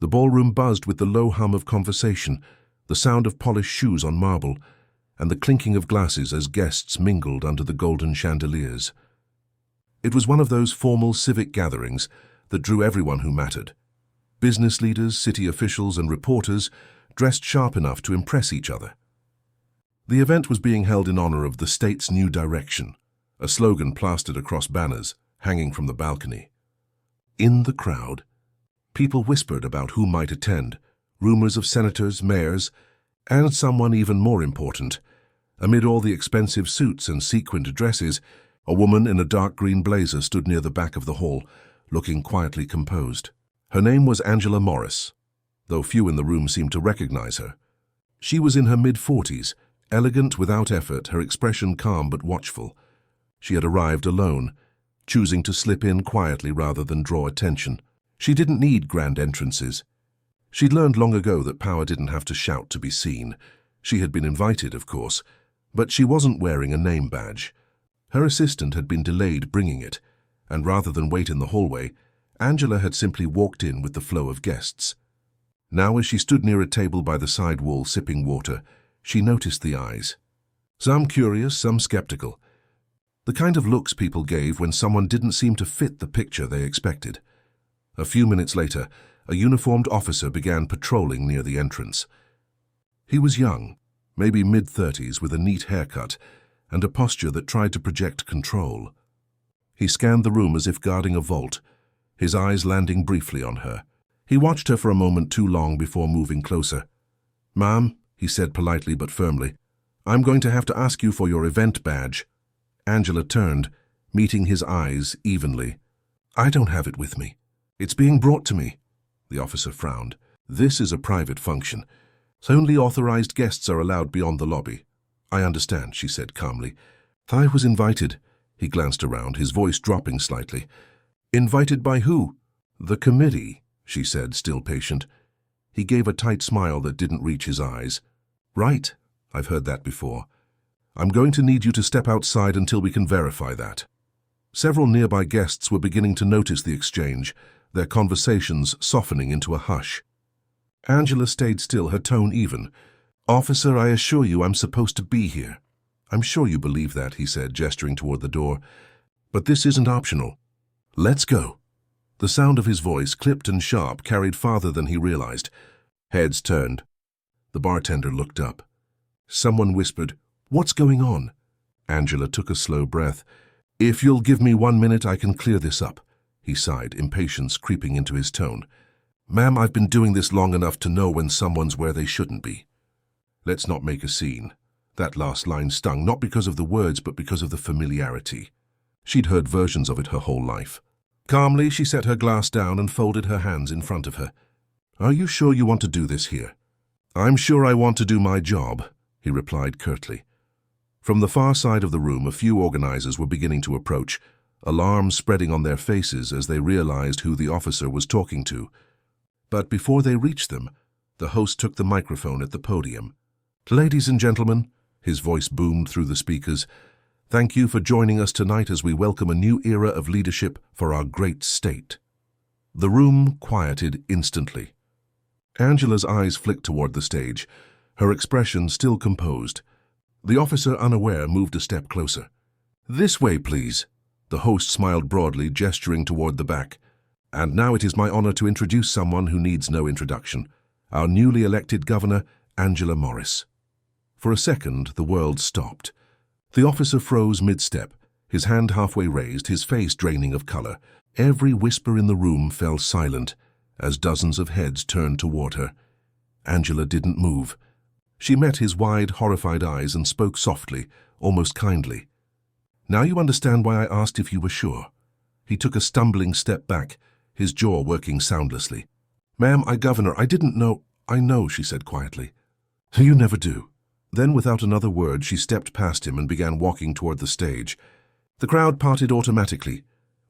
The ballroom buzzed with the low hum of conversation, the sound of polished shoes on marble, and the clinking of glasses as guests mingled under the golden chandeliers. It was one of those formal civic gatherings that drew everyone who mattered. Business leaders, city officials, and reporters dressed sharp enough to impress each other. The event was being held in honor of the state's new direction, a slogan plastered across banners hanging from the balcony. In the crowd, people whispered about who might attend, rumors of senators, mayors, and someone even more important. Amid all the expensive suits and sequined dresses, a woman in a dark green blazer stood near the back of the hall, looking quietly composed. Her name was Angela Morris, though few in the room seemed to recognize her. She was in her mid-40s, elegant without effort, her expression calm but watchful. She had arrived alone, choosing to slip in quietly rather than draw attention. She didn't need grand entrances. She'd learned long ago that power didn't have to shout to be seen. She had been invited, of course, but she wasn't wearing a name badge. Her assistant had been delayed bringing it, and rather than wait in the hallway, Angela had simply walked in with the flow of guests. Now, as she stood near a table by the side wall sipping water, she noticed the eyes. Some curious, some skeptical. The kind of looks people gave when someone didn't seem to fit the picture they expected. A few minutes later, a uniformed officer began patrolling near the entrance. He was young, maybe mid-30s, with a neat haircut and a posture that tried to project control. He scanned the room as if guarding a vault, his eyes landing briefly on her. He watched her for a moment too long before moving closer. "Ma'am," he said politely but firmly, "I'm going to have to ask you for your event badge." Angela turned, meeting his eyes evenly. "I don't have it with me. It's being brought to me." The officer frowned. "This is a private function. Only authorized guests are allowed beyond the lobby." "I understand," she said calmly. "I was invited." He glanced around, his voice dropping slightly. "Invited by who?" "The committee," she said, still patient. He gave a tight smile that didn't reach his eyes. "Right, I've heard that before. I'm going to need you to step outside until we can verify that." Several nearby guests were beginning to notice the exchange, their conversations softening into a hush. Angela stayed still, her tone even. "Officer, I assure you I'm supposed to be here." "I'm sure you believe that," he said, gesturing toward the door. "But this isn't optional. Let's go." The sound of his voice, clipped and sharp, carried farther than he realized. Heads turned. The bartender looked up. Someone whispered, "What's going on?" Angela took a slow breath. "If you'll give me 1 minute, I can clear this up," he sighed, impatience creeping into his tone. "Ma'am, I've been doing this long enough to know when someone's where they shouldn't be." "Let's not make a scene." That last line stung, not because of the words, but because of the familiarity. She'd heard versions of it her whole life. Calmly, she set her glass down and folded her hands in front of her. "Are you sure you want to do this here?" "I'm sure I want to do my job," he replied curtly. From the far side of the room, a few organizers were beginning to approach, alarm spreading on their faces as they realized who the officer was talking to. But before they reached them, the host took the microphone at the podium. "Ladies and gentlemen," his voice boomed through the speakers, "thank you for joining us tonight as we welcome a new era of leadership for our great state." The room quieted instantly. Angela's eyes flicked toward the stage, her expression still composed. The officer, unaware, moved a step closer. "This way, please." The host smiled broadly, gesturing toward the back. "And now it is my honor to introduce someone who needs no introduction, our newly elected governor, Angela Morris." For a second, the world stopped. The officer froze mid-step, his hand halfway raised, his face draining of color. Every whisper in the room fell silent as dozens of heads turned toward her. Angela didn't move. She met his wide, horrified eyes and spoke softly, almost kindly. "Now you understand why I asked if you were sure." He took a stumbling step back, his jaw working soundlessly. "Ma'am, Governor, I didn't know—" "I know," she said quietly. "You never do." Then, without another word, she stepped past him and began walking toward the stage. The crowd parted automatically,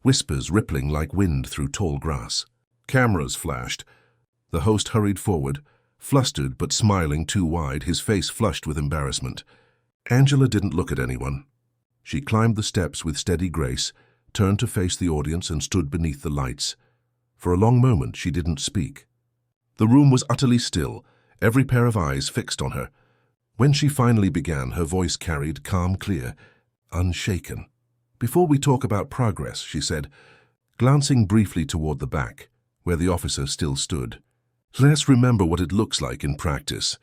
whispers rippling like wind through tall grass. Cameras flashed. The host hurried forward, flustered but smiling too wide, his face flushed with embarrassment. Angela didn't look at anyone. She climbed the steps with steady grace, turned to face the audience and stood beneath the lights. For a long moment she didn't speak. The room was utterly still, every pair of eyes fixed on her. When she finally began, her voice carried calm, clear, unshaken. "Before we talk about progress," she said, glancing briefly toward the back, where the officer still stood, "let's remember what it looks like in practice."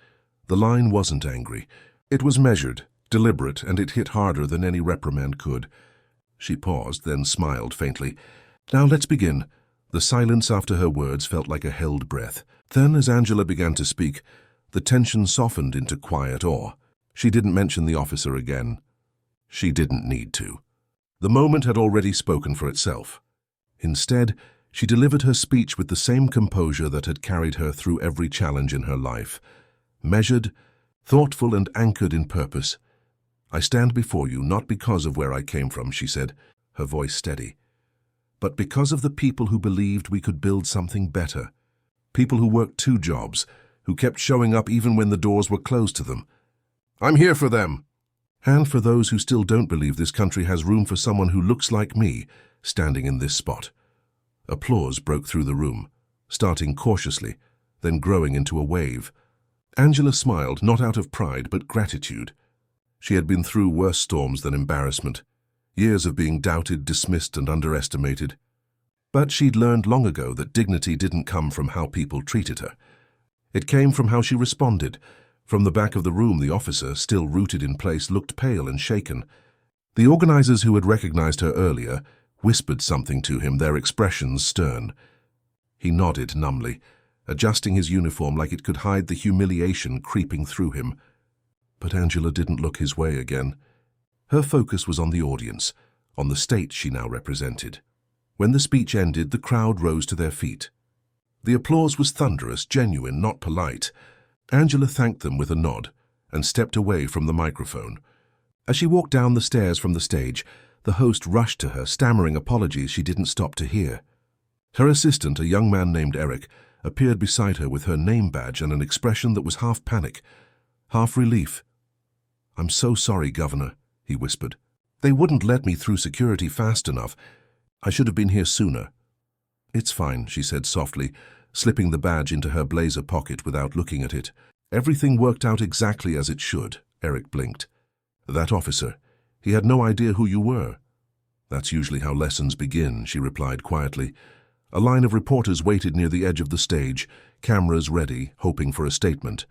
The line wasn't angry. It was measured, deliberate, and it hit harder than any reprimand could. She paused, then smiled faintly. "Now let's begin." The silence after her words felt like a held breath. Then, as Angela began to speak, the tension softened into quiet awe. She didn't mention the officer again. She didn't need to. The moment had already spoken for itself. Instead, she delivered her speech with the same composure that had carried her through every challenge in her life. Measured, thoughtful, and anchored in purpose. "I stand before you not because of where I came from," she said, her voice steady, "but because of the people who believed we could build something better. People who worked 2 jobs, who kept showing up even when the doors were closed to them. I'm here for them. And for those who still don't believe this country has room for someone who looks like me, standing in this spot." Applause broke through the room, starting cautiously, then growing into a wave. Angela smiled, not out of pride, but gratitude. She had been through worse storms than embarrassment, years of being doubted, dismissed, and underestimated. But she'd learned long ago that dignity didn't come from how people treated her. It came from how she responded. From the back of the room, the officer, still rooted in place, looked pale and shaken. The organizers who had recognized her earlier whispered something to him, their expressions stern. He nodded numbly, adjusting his uniform like it could hide the humiliation creeping through him. But Angela didn't look his way again. Her focus was on the audience, on the state she now represented. When the speech ended, the crowd rose to their feet. The applause was thunderous, genuine, not polite. Angela thanked them with a nod and stepped away from the microphone. As she walked down the stairs from the stage, the host rushed to her, stammering apologies she didn't stop to hear. Her assistant, a young man named Eric, appeared beside her with her name badge and an expression that was half panic, half relief. "I'm so sorry, Governor," he whispered. "They wouldn't let me through security fast enough. I should have been here sooner." "It's fine," she said softly, slipping the badge into her blazer pocket without looking at it. "Everything worked out exactly as it should," Eric blinked. "That officer, he had no idea who you were." "That's usually how lessons begin," she replied quietly. A line of reporters waited near the edge of the stage, cameras ready, hoping for a statement.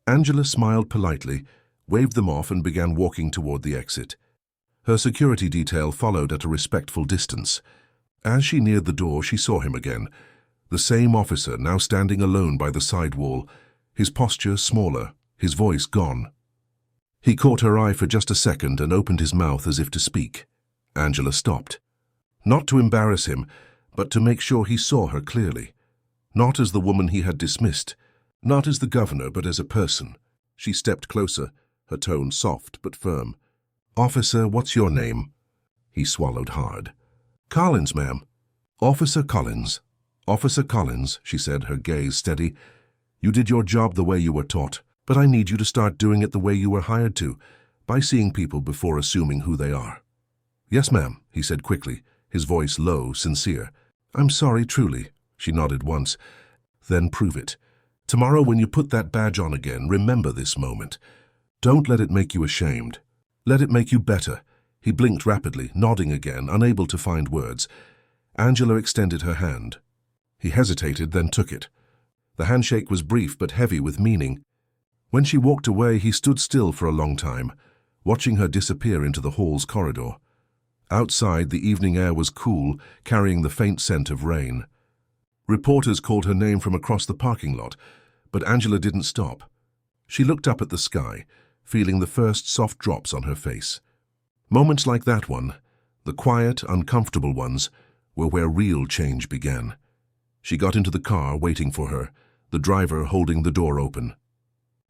Angela smiled politely, waved them off, and began walking toward the exit. Her security detail followed at a respectful distance. As she neared the door, she saw him again. The same officer, now standing alone by the side wall, his posture smaller, his voice gone. He caught her eye for just a second and opened his mouth as if to speak. Angela stopped. Not to embarrass him, but to make sure he saw her clearly. Not as the woman he had dismissed, not as the governor, but as a person. She stepped closer, her tone soft but firm. "Officer, what's your name?" He swallowed hard. "Collins, ma'am." "Officer Collins. Officer Collins," she said, her gaze steady. "You did your job the way you were taught, but I need you to start doing it the way you were hired to, by seeing people before assuming who they are." "Yes, ma'am," he said quickly, his voice low, sincere. "I'm sorry, truly." She nodded once. "Then prove it. Tomorrow when you put that badge on again, remember this moment. Don't let it make you ashamed. Let it make you better." He blinked rapidly, nodding again, unable to find words. Angela extended her hand. He hesitated, then took it. The handshake was brief but heavy with meaning. When she walked away, he stood still for a long time, watching her disappear into the hall's corridor. Outside, the evening air was cool, carrying the faint scent of rain. Reporters called her name from across the parking lot, but Angela didn't stop. She looked up at the sky, feeling the first soft drops on her face. Moments like that one, the quiet, uncomfortable ones, were where real change began. She got into the car, waiting for her, the driver holding the door open.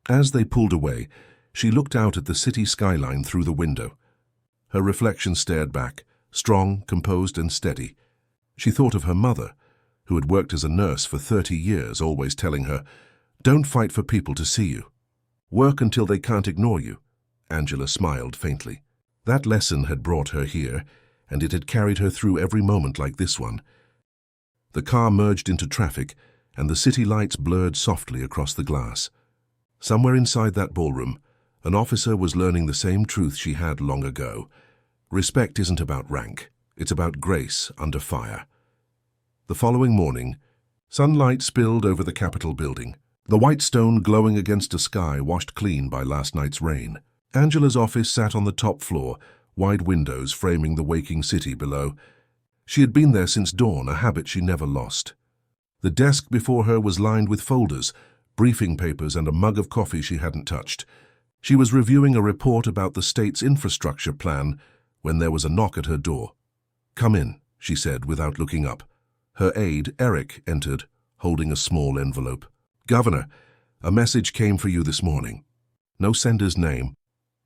As they pulled away, she looked out at the city skyline through the window. Her reflection stared back, strong, composed, and steady. She thought of her mother, who had worked as a nurse for 30 years, always telling her, "Don't fight for people to see you. Work until they can't ignore you." Angela smiled faintly. That lesson had brought her here, and it had carried her through every moment like this one. The car merged into traffic, and the city lights blurred softly across the glass. Somewhere inside that ballroom, an officer was learning the same truth she had long ago. Respect isn't about rank, it's about grace under fire. The following morning, sunlight spilled over the Capitol building, the white stone glowing against a sky washed clean by last night's rain. Angela's office sat on the top floor, wide windows framing the waking city below. She had been there since dawn, a habit she never lost. The desk before her was lined with folders, briefing papers, and a mug of coffee she hadn't touched. She was reviewing a report about the state's infrastructure plan when there was a knock at her door. "Come in," she said without looking up. Her aide, Eric, entered, holding a small envelope. "Governor, a message came for you this morning." No sender's name.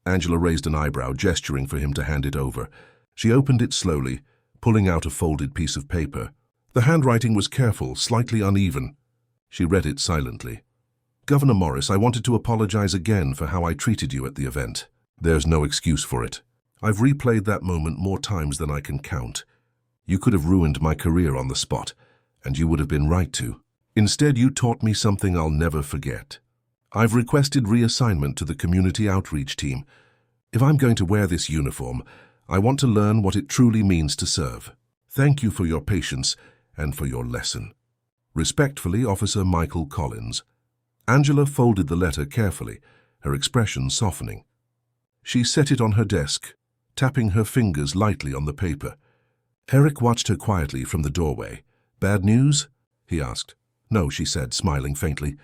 Angela raised an eyebrow, gesturing for him to hand it over. She opened it slowly, pulling out a folded piece of paper. The handwriting was careful, slightly uneven. She read it silently. "Governor Morris, I wanted to apologize again for how I treated you at the event. There's no excuse for it. I've replayed that moment more times than I can count. You could have ruined my career on the spot, and you would have been right to. Instead, you taught me something I'll never forget. I've requested reassignment to the community outreach team. If I'm going to wear this uniform, I want to learn what it truly means to serve. Thank you for your patience and for your lesson. Respectfully, Officer Michael Collins." Angela folded the letter carefully, her expression softening. She set it on her desk, tapping her fingers lightly on the paper. Eric watched her quietly from the doorway. "Bad news?" he asked. "No," she said, smiling faintly.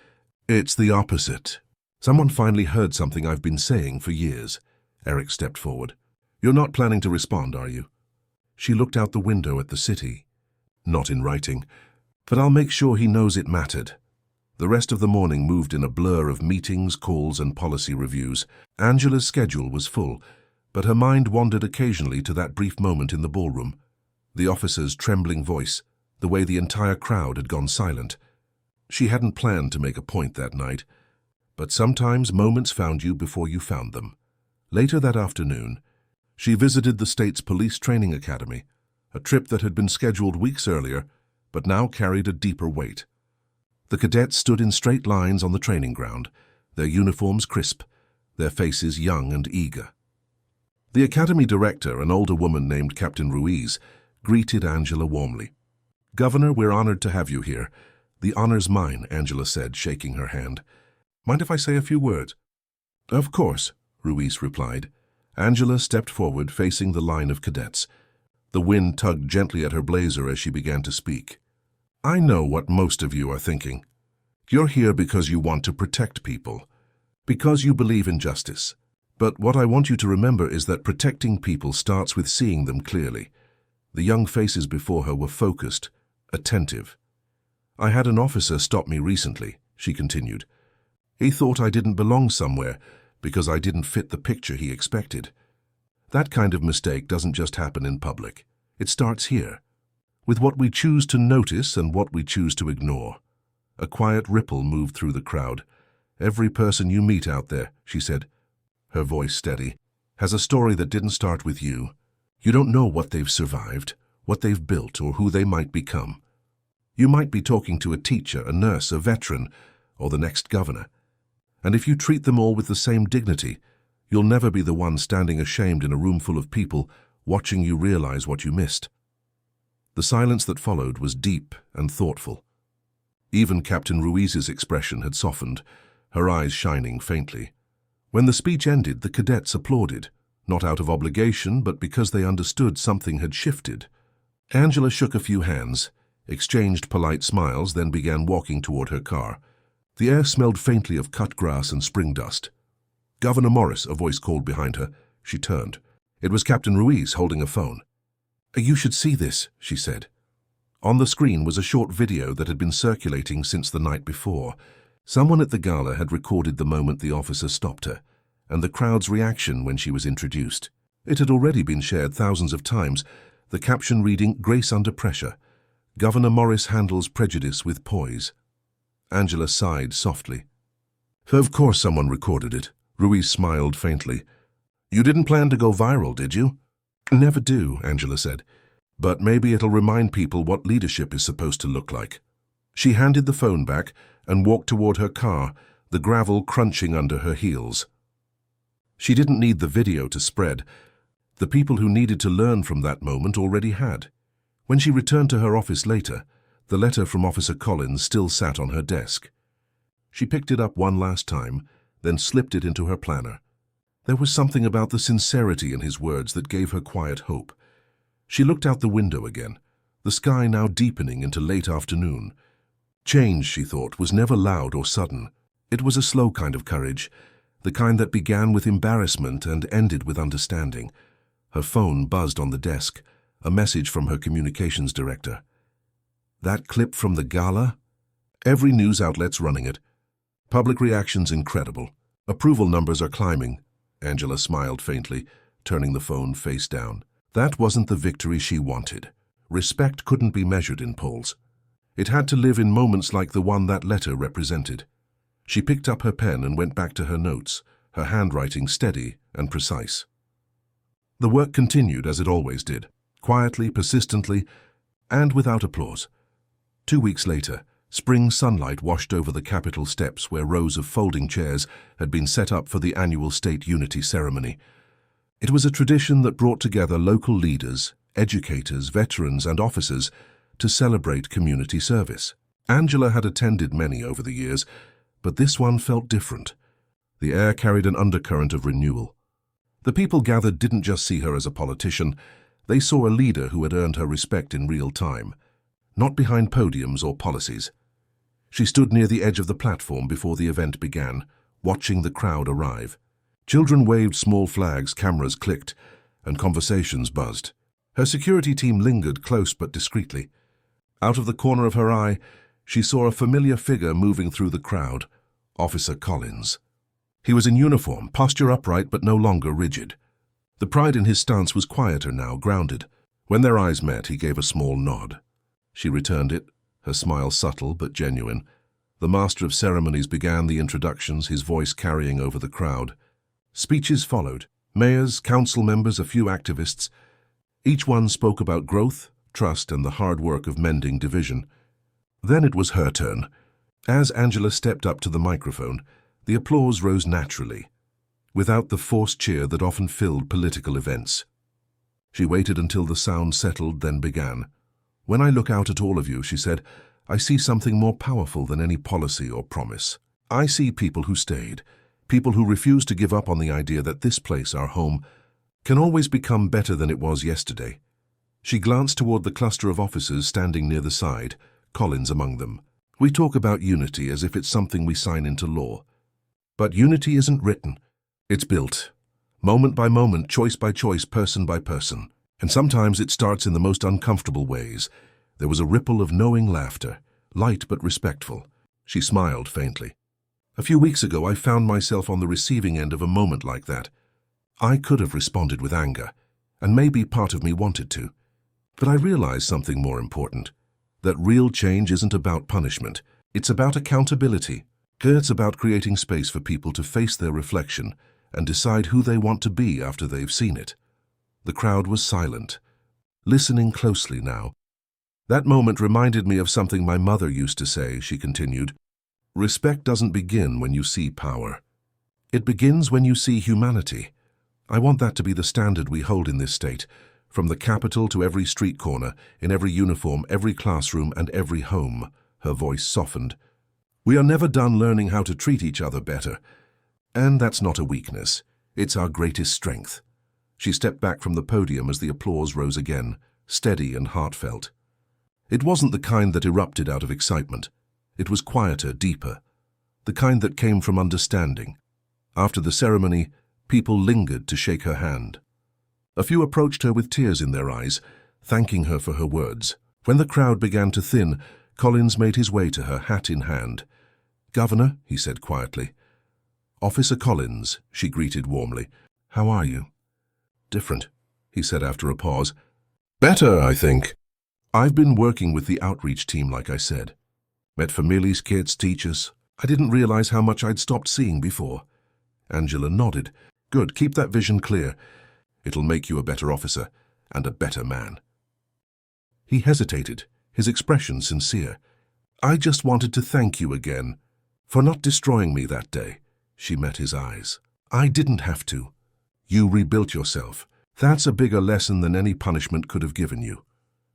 "It's the opposite. Someone finally heard something I've been saying for years." Eric stepped forward. "You're not planning to respond, are you?" She looked out the window at the city. "Not in writing, but I'll make sure he knows it mattered." The rest of the morning moved in a blur of meetings, calls, and policy reviews. Angela's schedule was full, but her mind wandered occasionally to that brief moment in the ballroom. The officer's trembling voice, the way the entire crowd had gone silent. She hadn't planned to make a point that night, but sometimes moments found you before you found them. Later that afternoon, she visited the state's police training academy, a trip that had been scheduled weeks earlier, but now carried a deeper weight. The cadets stood in straight lines on the training ground, their uniforms crisp, their faces young and eager. The academy director, an older woman named Captain Ruiz, greeted Angela warmly. "Governor, we're honored to have you here." "The honor's mine," Angela said, shaking her hand. "Mind if I say a few words?" "Of course," Ruiz replied. Angela stepped forward, facing the line of cadets. The wind tugged gently at her blazer as she began to speak. "I know what most of you are thinking. You're here because you want to protect people, because you believe in justice. But what I want you to remember is that protecting people starts with seeing them clearly." The young faces before her were focused, attentive. "I had an officer stop me recently," she continued. "He thought I didn't belong somewhere because I didn't fit the picture he expected. That kind of mistake doesn't just happen in public. It starts here, with what we choose to notice and what we choose to ignore." A quiet ripple moved through the crowd. "Every person you meet out there," she said, her voice steady, "has a story that didn't start with you. You don't know what they've survived, what they've built, or who they might become. You might be talking to a teacher, a nurse, a veteran, or the next governor. And if you treat them all with the same dignity, you'll never be the one standing ashamed in a room full of people watching you realize what you missed." The silence that followed was deep and thoughtful. Even Captain Ruiz's expression had softened, her eyes shining faintly. When the speech ended, the cadets applauded, not out of obligation, but because they understood something had shifted. Angela shook a few hands, exchanged polite smiles, then began walking toward her car. The air smelled faintly of cut grass and spring dust. "Governor Morris," a voice called behind her. She turned. It was Captain Ruiz holding a phone. "You should see this," she said. On the screen was a short video that had been circulating since the night before. Someone at the gala had recorded the moment the officer stopped her, and the crowd's reaction when she was introduced. It had already been shared thousands of times, the caption reading, "Grace under pressure. Governor Morris handles prejudice with poise." Angela sighed softly. "Of course someone recorded it." Ruiz smiled faintly. "You didn't plan to go viral, did you?" "Never do," Angela said. "But maybe it'll remind people what leadership is supposed to look like." She handed the phone back and walked toward her car, the gravel crunching under her heels. She didn't need the video to spread. The people who needed to learn from that moment already had. When she returned to her office later, the letter from Officer Collins still sat on her desk. She picked it up one last time, then slipped it into her planner. There was something about the sincerity in his words that gave her quiet hope. She looked out the window again, the sky now deepening into late afternoon. Change, she thought, was never loud or sudden. It was a slow kind of courage, the kind that began with embarrassment and ended with understanding. Her phone buzzed on the desk, a message from her communications director. That clip from the gala? Every news outlet's running it. Public reaction's incredible. Approval numbers are climbing. Angela smiled faintly, turning the phone face down. That wasn't the victory she wanted. Respect couldn't be measured in polls. It had to live in moments like the one that letter represented. She picked up her pen and went back to her notes, her handwriting steady and precise. The work continued as it always did, quietly, persistently, and without applause. 2 weeks later, spring sunlight washed over the Capitol steps where rows of folding chairs had been set up for the annual state unity ceremony. It was a tradition that brought together local leaders, educators, veterans, and officers to celebrate community service. Angela had attended many over the years, but this one felt different. The air carried an undercurrent of renewal. The people gathered didn't just see her as a politician, they saw a leader who had earned her respect in real time, not behind podiums or policies. She stood near the edge of the platform before the event began, watching the crowd arrive. Children waved small flags, cameras clicked, and conversations buzzed. Her security team lingered close but discreetly. Out of the corner of her eye, she saw a familiar figure moving through the crowd, Officer Collins. He was in uniform, posture upright but no longer rigid. The pride in his stance was quieter now, grounded. When their eyes met, he gave a small nod. She returned it, her smile subtle but genuine. The master of ceremonies began the introductions, his voice carrying over the crowd. Speeches followed. Mayors, council members, a few activists. Each one spoke about growth, trust, and the hard work of mending division. Then it was her turn. As Angela stepped up to the microphone, the applause rose naturally, without the forced cheer that often filled political events. She waited until the sound settled, then began. "When I look out at all of you," she said, "I see something more powerful than any policy or promise. I see people who stayed, people who refused to give up on the idea that this place, our home, can always become better than it was yesterday." She glanced toward the cluster of officers standing near the side, Collins among them. "We talk about unity as if it's something we sign into law. But unity isn't written. It's built. Moment by moment, choice by choice, person by person. And sometimes it starts in the most uncomfortable ways." There was a ripple of knowing laughter, light but respectful. She smiled faintly. "A few weeks ago, I found myself on the receiving end of a moment like that. I could have responded with anger, and maybe part of me wanted to. But I realized something more important, that real change isn't about punishment. It's about accountability. It's about creating space for people to face their reflection and decide who they want to be after they've seen it." The crowd was silent, listening closely now. "That moment reminded me of something my mother used to say," she continued. "Respect doesn't begin when you see power. It begins when you see humanity. I want that to be the standard we hold in this state, from the Capitol to every street corner, in every uniform, every classroom, and every home." Her voice softened. "We are never done learning how to treat each other better. And that's not a weakness. It's our greatest strength." She stepped back from the podium as the applause rose again, steady and heartfelt. It wasn't the kind that erupted out of excitement. It was quieter, deeper, the kind that came from understanding. After the ceremony, people lingered to shake her hand. A few approached her with tears in their eyes, thanking her for her words. When the crowd began to thin, Collins made his way to her, hat in hand. "Governor," he said quietly. "Officer Collins," she greeted warmly. "How are you?" "Different," he said after a pause. "Better, I think. I've been working with the outreach team, like I said. Met families, kids, teachers. I didn't realize how much I'd stopped seeing before." Angela nodded. "Good, keep that vision clear. It'll make you a better officer and a better man." He hesitated, his expression sincere. "I just wanted to thank you again for not destroying me that day." She met his eyes. "I didn't have to. You rebuilt yourself. That's a bigger lesson than any punishment could have given you."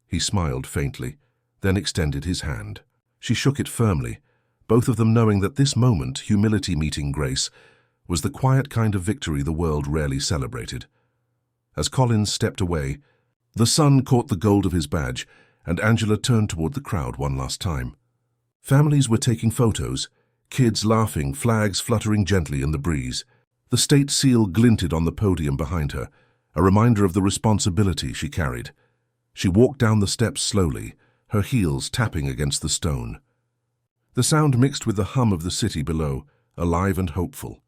He smiled faintly, then extended his hand. She shook it firmly, both of them knowing that this moment, humility meeting grace, was the quiet kind of victory the world rarely celebrated. As Collins stepped away, the sun caught the gold of his badge, and Angela turned toward the crowd one last time. Families were taking photos, kids laughing, flags fluttering gently in the breeze. The state seal glinted on the podium behind her, a reminder of the responsibility she carried. She walked down the steps slowly, her heels tapping against the stone. The sound mixed with the hum of the city below, alive and hopeful.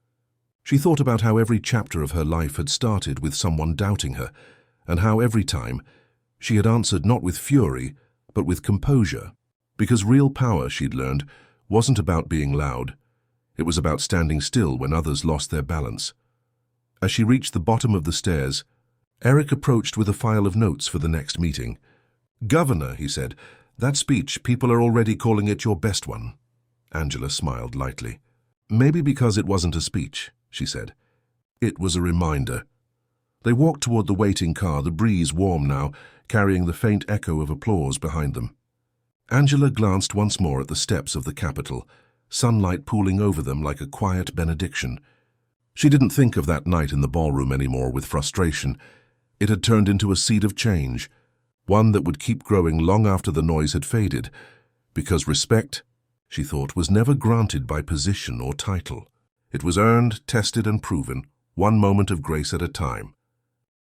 She thought about how every chapter of her life had started with someone doubting her, and how every time she had answered not with fury, but with composure, because real power, she'd learned, wasn't about being loud. It was about standing still when others lost their balance. As she reached the bottom of the stairs, Eric approached with a file of notes for the next meeting. "Governor," he said, "that speech, people are already calling it your best one." Angela smiled lightly. "Maybe because it wasn't a speech," she said. "It was a reminder." They walked toward the waiting car, the breeze warm now, carrying the faint echo of applause behind them. Angela glanced once more at the steps of the Capitol, sunlight pooling over them like a quiet benediction. She didn't think of that night in the ballroom anymore with frustration. It had turned into a seed of change, one that would keep growing long after the noise had faded, because respect, she thought, was never granted by position or title. It was earned, tested, and proven, one moment of grace at a time.